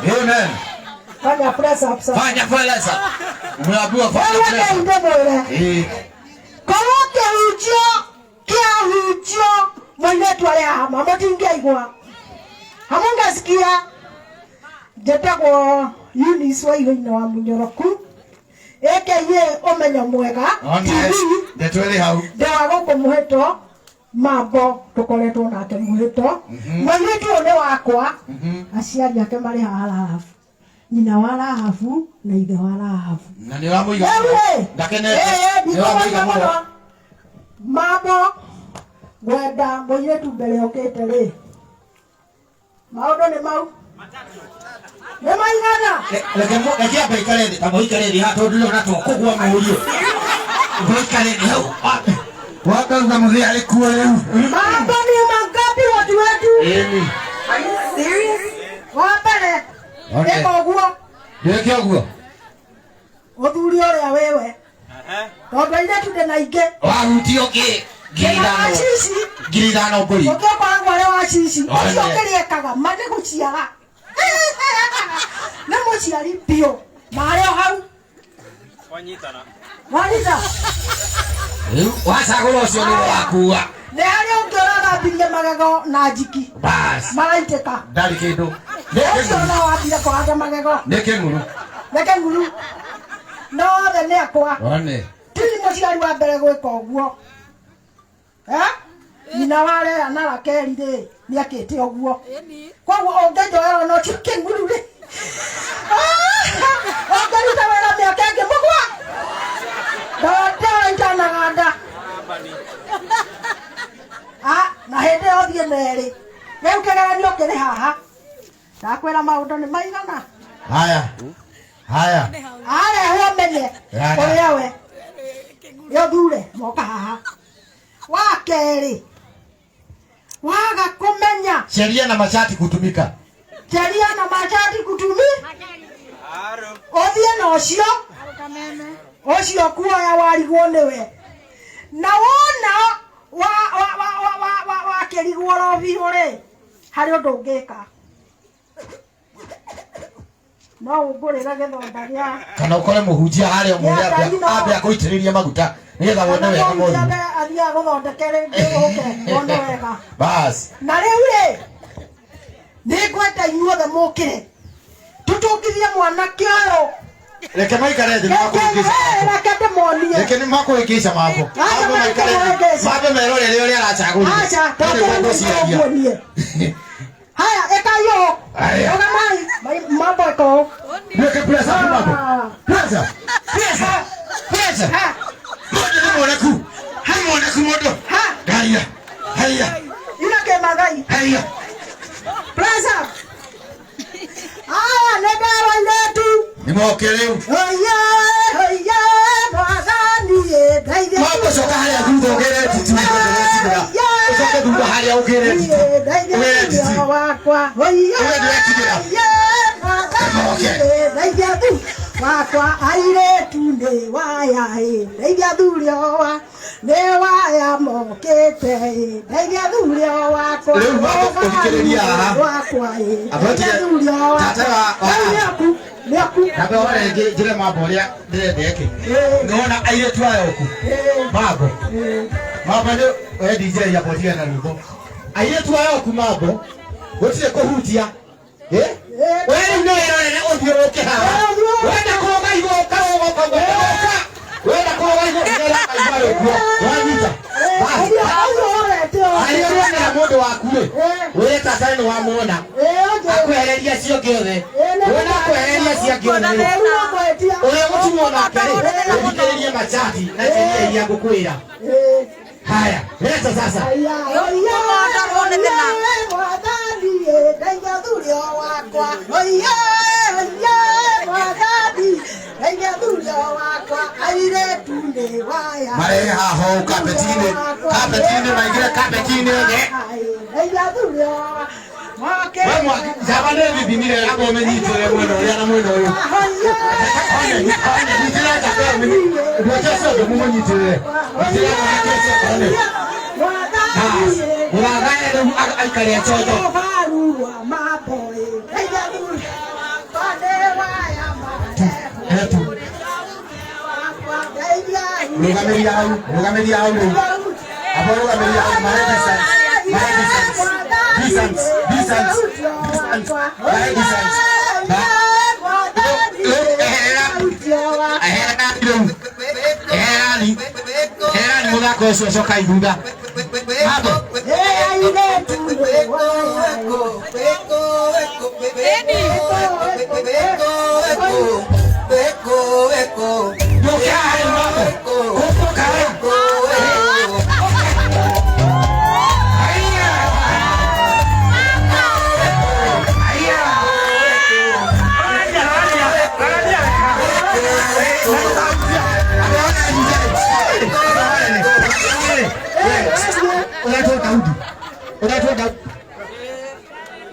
Amen. Fanya press up sasa. Fanya press up. Umeambiwa fanya press up. Koroke ujo, kia ujo. Mwenetu wale hama, motingia igwa. Hamunga sikia. Jeta kwa Eunice wa ino ina wa Munyoroku. Eke ye omenya mwega. Honest. Detwele hau. Dewa goko muheto. Mambo tukoretwo nake muheto. Mwenetu one wakwa. Aciari ake mari halafu. Nyina wa Rahabu na ithe wa Rahabu. Na ni wa muiga. Ndakene. Ni wa muiga muno. Mambo gwenda mwenetu mbere okete ri. Maondo ni mau. Ne maigana. Leke apa ikale ndi kama ikale ndi hato ndio nato kugwa murio. Ikale ndi hau. Wakaanza mzee alikuwa leo. Mambo ni mangapi watu wetu? Are you serious? Wapele. Eko guo. Ndeke guo. Othuri ore wewe. Tondu ine tude na inge. Warutio ki. Girithano ngori. Otoka ngware wa cici. Ocio kiriekaga mane guciara. Na muciari pio. Mario hau. Wanyitana. Wanyita. Wasagoro ucio ni wakua. Ne hari ungiraga birie magego na njiki. Bas. Maraiteka. Ndari kindu. Ucio no wambire kuhanda magego. Neke nguru. Neke nguru. No the ne akwa. One. Tiri muciari wa mbere gwika uguo. Nyina wale anara keri ri ni akite oguo. Koguo ongejoera no chike nguru ri. Ongeruta wera mi akenge mugwa. Ndote itana ganda. Na hende othie meri. Rĩu kĩgeranio kĩrĩ haha. Ndakwĩra maũndũ nĩ maigana. Haya. Haya. Haya homenye. Ũrĩa we. Yo dure moka haha. Wakeri. Waga kumenya. Sheria na mashati kutumika. Sheria na mashati kutumika. Othie na ocio. Ocio kuoya warigwo niwe. Na wona wa kerigwo roviro ri. Hari undu ungika. No ungurira githonda gia. Kana ukore muhunjia hari omwe ambe akuitiriria maguta. Nigetha wone wega mũru. Athia guthondekere ngiuke wone wega. Bas. Na rĩu rĩ nĩngwenda inyuothe mũkĩre. Tutungithie mwanake ũyũ. Reke maikare thĩ makũrĩkĩca. Reke ndĩmonie. Reke nĩ makũrĩkĩca mambo. Mambo maikare thĩ. Mambo merorere ũrĩa aracagũrire. Aca ndĩmuonie. Haya eka yo. Oga mai mambo eko. Reke presa mambo. Presa. Presa. Presa. Haimonaku modo. Haya. Haya. Inake magai. Haya. Plaza. Nenda wandetu. Nimokeleu. Haya. Haya. Bazani daide. Mambo soka hali akudogere titu. Soka duba hali augere titu. Daide wakwa. Haya. Haya. Bazani daide tu. Wakwa aire tunde waya he ndeithia thurio wa ne waya mokete he ndeithia thurio wakwa riu mambo ukikiriria haha wakwa he ndeithia thurio wakwa niaku kabe ore njire mambo ria ndirendeke ngona aire tu ayo ku mambo ndio we DJ ya potia na rugo aire tu ayo ku mambo gotire kuhutia wewe ndio yale ndio ukihawa wenda kuoga hivyo ukaoga wenda kuoga hivyo ngela aibayo kwa wanyita basi aliona na modo wakue wewe tasani wa muona akuhereria cio giothe wenda kuhereria cio giothe wewe mtumona kare ukikereria machati na sheria ya kukwira haya leta sasa Mare haho kapetine maigire kapetine Mama zabane bibinire abo menyitire mweno ya na mweno yo Nitira ta mimi ndocheso do munyitire Wagaye aikare choto Rugameria au. Abo rugameria au. Distance. Era muda koso soka ibuga. Abo.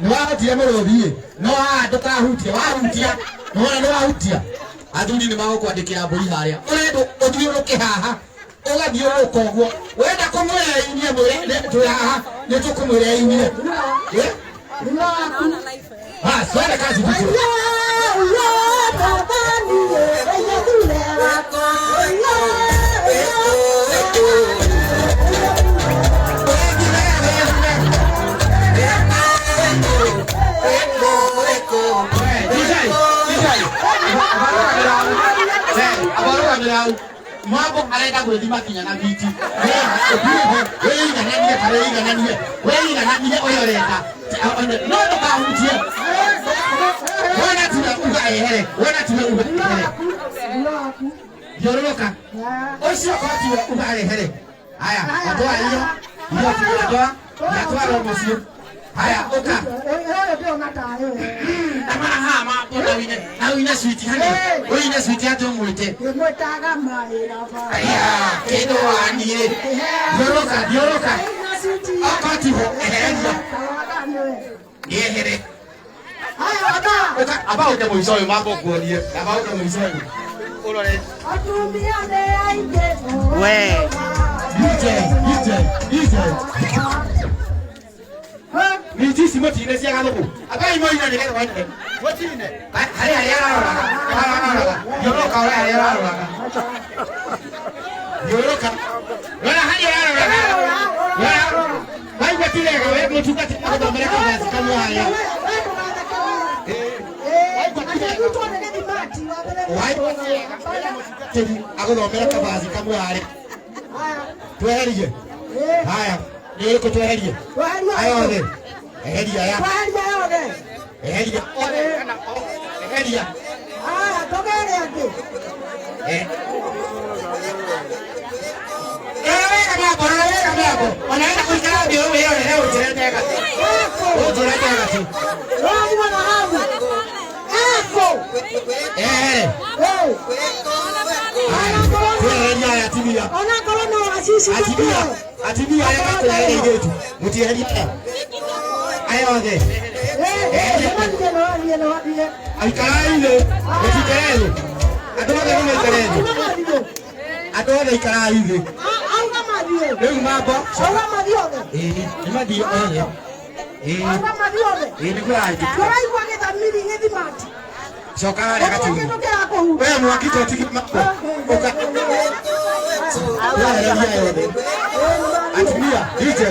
Wahutia mũrũthie no ndũkahutia wahutia no wahutia athuri nĩ magũkwandĩkĩra mbũri harĩa ũrenda ũthiũrũke haha ũgathiũrũka ũguo wenda kũmwĩra inyie twĩ haha nĩ tũkũmwĩra inyie twende kazi Mambo anaenda kuthima kinya na viti. Wewe inganania oyoreta. No kahutie. Wana tunaunga ehere. Yororoka. Osio kwati unga ehere. Haya, atoa hiyo. Hiyo tunatoa. Natoa roho sio. Haya, oka. Amaha mapo na wina sweet hani. Wina sweet ato mwite. Mwetaga mahera ba. Aya, kedo anie. Yoroka. Akati ho. Ehere. Haya Oka aba ode moisoyo mambo kuonie. Aba ode moisoyo. Olore. atumiane aide. We. DJ. Niti simoti ine siya kaloku. Aba imo ina nile kwa ine. Wati ine. Hari ara. Yoroka ara. Yoroka. Wala hari ara. Wai wati ile kwa wewe mtuka tika kwa Amerika basi kama haya. Wai wati ako Amerika basi kama haya. Tuherije. Haya. Ndio ko tuherije. Haya ode. Eheria ya. Eheria. Eheria. Togere ati. Kama hapo. Wanaenda kuikala ndio wewe leo ujelete kati. Ujelete kati. Wao wana hamu. Eko. Tuheria ya tibia. Ona kolona asisi. Atibia ya kwa ile yetu. Mutiheria. Ayode. Aikaraile. Mutikerele. Adora ikaraile. Leo mambo. Ni madio ole. Ni kwa aje. Sokara kati. Wewe mwakito tiki mambo. Oka. Atimia DJ.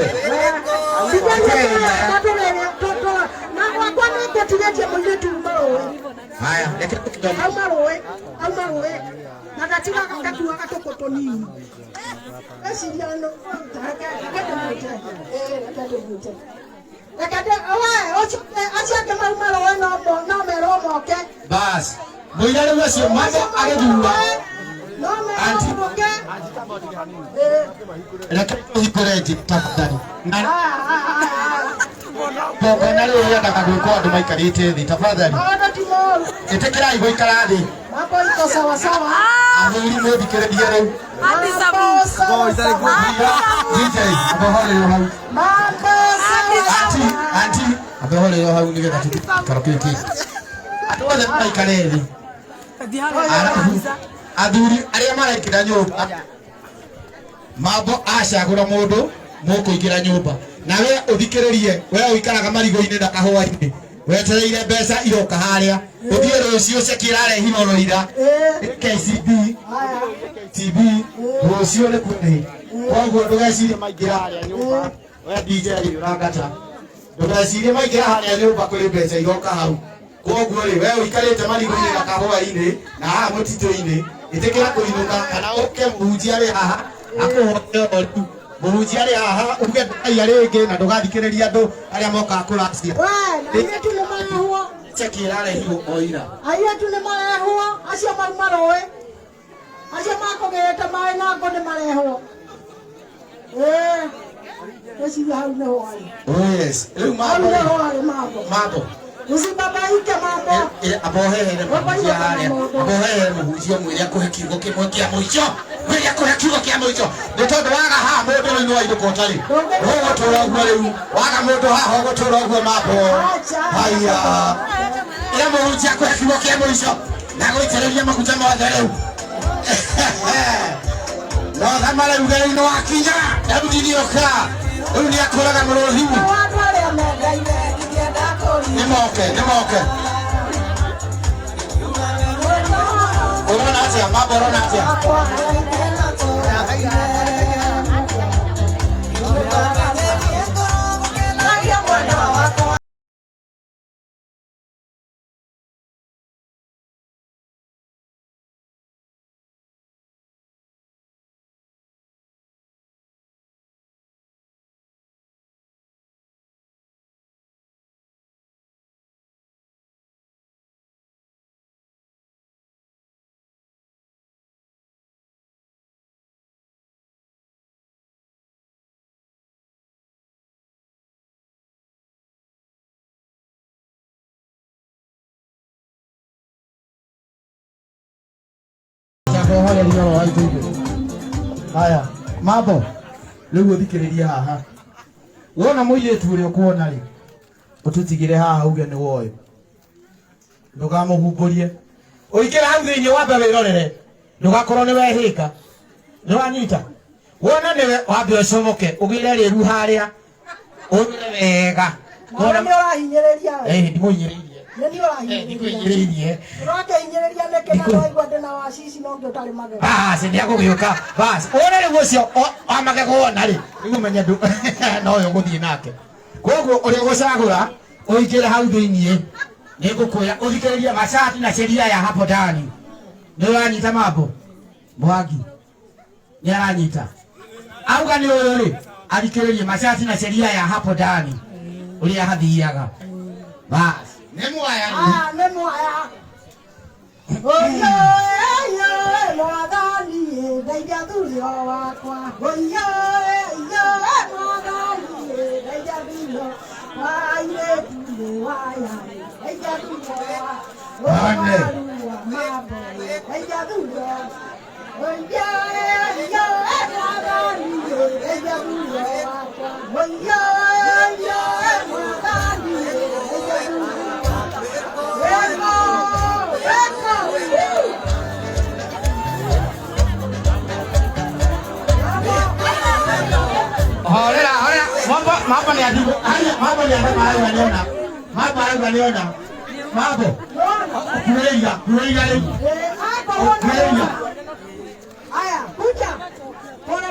Haya, Amaroe. Nakatika kakatu akatoko nini. Esiriano. Bas. Moyale wasio mambo agedura. Anti. Lakini ikoreti tafadhali. Toka na leo ya ndakagwiko andu maikarite thi tafadhali. Etekera igo ikaradi. Mambo iko sawa sawa. Athuri mwithikiririe riu. Ati sabu. DJ abohole yo hau. Mambo sawa. Anti abohole yo hau nigetha tukaroketi. Atwothe maikaredi. Athuri aria maraikira nyumba. Mambo acagura mundu mukuingira nyumba. Na we uthikiririe we uikaraga marigo-ini na kahua-ini wetereire mbeca iroka haria uthie rucio cekirare himoro ira KCB rucio ni kuni koguo ndugecirie maingira haria nyumba we DJ urangata ndugecirie maingira haria nyumba kuri mbeca iroka hau koguo ri we uikarite mariguni na kahwa-ini na haha mutito-ini itikira kuinuka kana uke muhunjia ari haha akuhote oru muhunjia ari haha uge ndai ari ingi na ndugathikiriria andu aria moka kuracia Aire tu ne marehwo. Cekirare hiu oira. Aire tu ne marehwo. Acio marumaroe. Acio makogete mai na ngo ne marehwo. Esi hau ne hoai. Oh yes. Riu Hau ne hoai mambo. Mambo. Usibabaike mambo. Abohere muhunjia haria. Abohere muhunjia mwiri akuhe kiugo kimwe kia muico. Mwiri akuhe kiugo kia muico. Ni tondu waga haha mundu ni wairuka utari. Wogo tura uguo riu. Waga mundu haha wogo tura uguo mambo. Haya. Ila muhunjia akuhe kiugo kia muico. Na guitiriria maguta mothe riu. No thamara ugeri no akinya. Daudi nioka. Riu ni akuraga muruhimu. Nimoke. Urona atia, mambo urona atia. Haya, mambo. Riu uthikiriria haha. Wona muiretu uri ukuona ri. Ututigire haha uge ni woyo. Ndugamuhumburie. Uikira hau thiini wambe wirorere. Ndugakorwo ni wehika. Niwanyita. Wona niwe wambe ucomoke ugire riru haria. Unyire wega. Wona ni urahinyiriria. Ndimuhinyiririe. Neni urahinyiririe. Roke hinyiriria neke na roigwa ndena wasisi no ngio tari magego. Basi ndiagugiuka. Basi wona ri gucio amagego wona ri. Nigumenye ndu no yo guthie nake. Koguo uri gucagura uikire hau thiini. Nigukuya uthikiririe masati na sheria ya hapo ndani. Niwanyita mambo. Mwangi. Niaranyita. Auga ni uyu ri athikiririe masati na sheria ya hapo ndani. Uria hathiaga. Basi. Nemuaya. Nemuaya. Oyo, mwathani, ndeithia thurio wakwa. Oyo, mwathani, ndeithia thurio. Waire tuwe waya, ndeithia thurio. Wane. Mambo, ndeithia thurio. Oyo, mwathani, ndeithia thurio wakwa. Oyo, mwathani, ndeithia thurio. Hola. Mambo ni adibu. Mambo ni adibu waniona. Mambo waniona. Mambo. Kuleia leo. Aya, kuja. Pole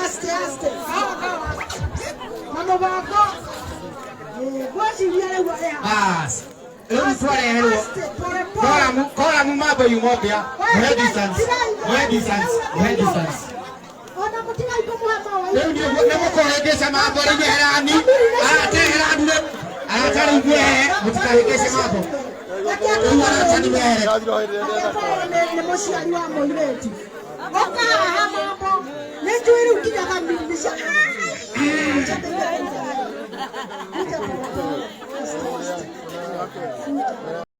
aste. Kawa. Mambo wako. Basi yale wale. Bas. Tware hero. Kora mu mambo yumobia. Distance. Ona mutina iko muhama wa. Leo ndio namukoregesha mambo rigerani. Ateherani. Atari mutikaregesha mambo. Ni muciari wa muireti. Oka mambo. Nĩnjũĩ rĩu nginya kamindisha.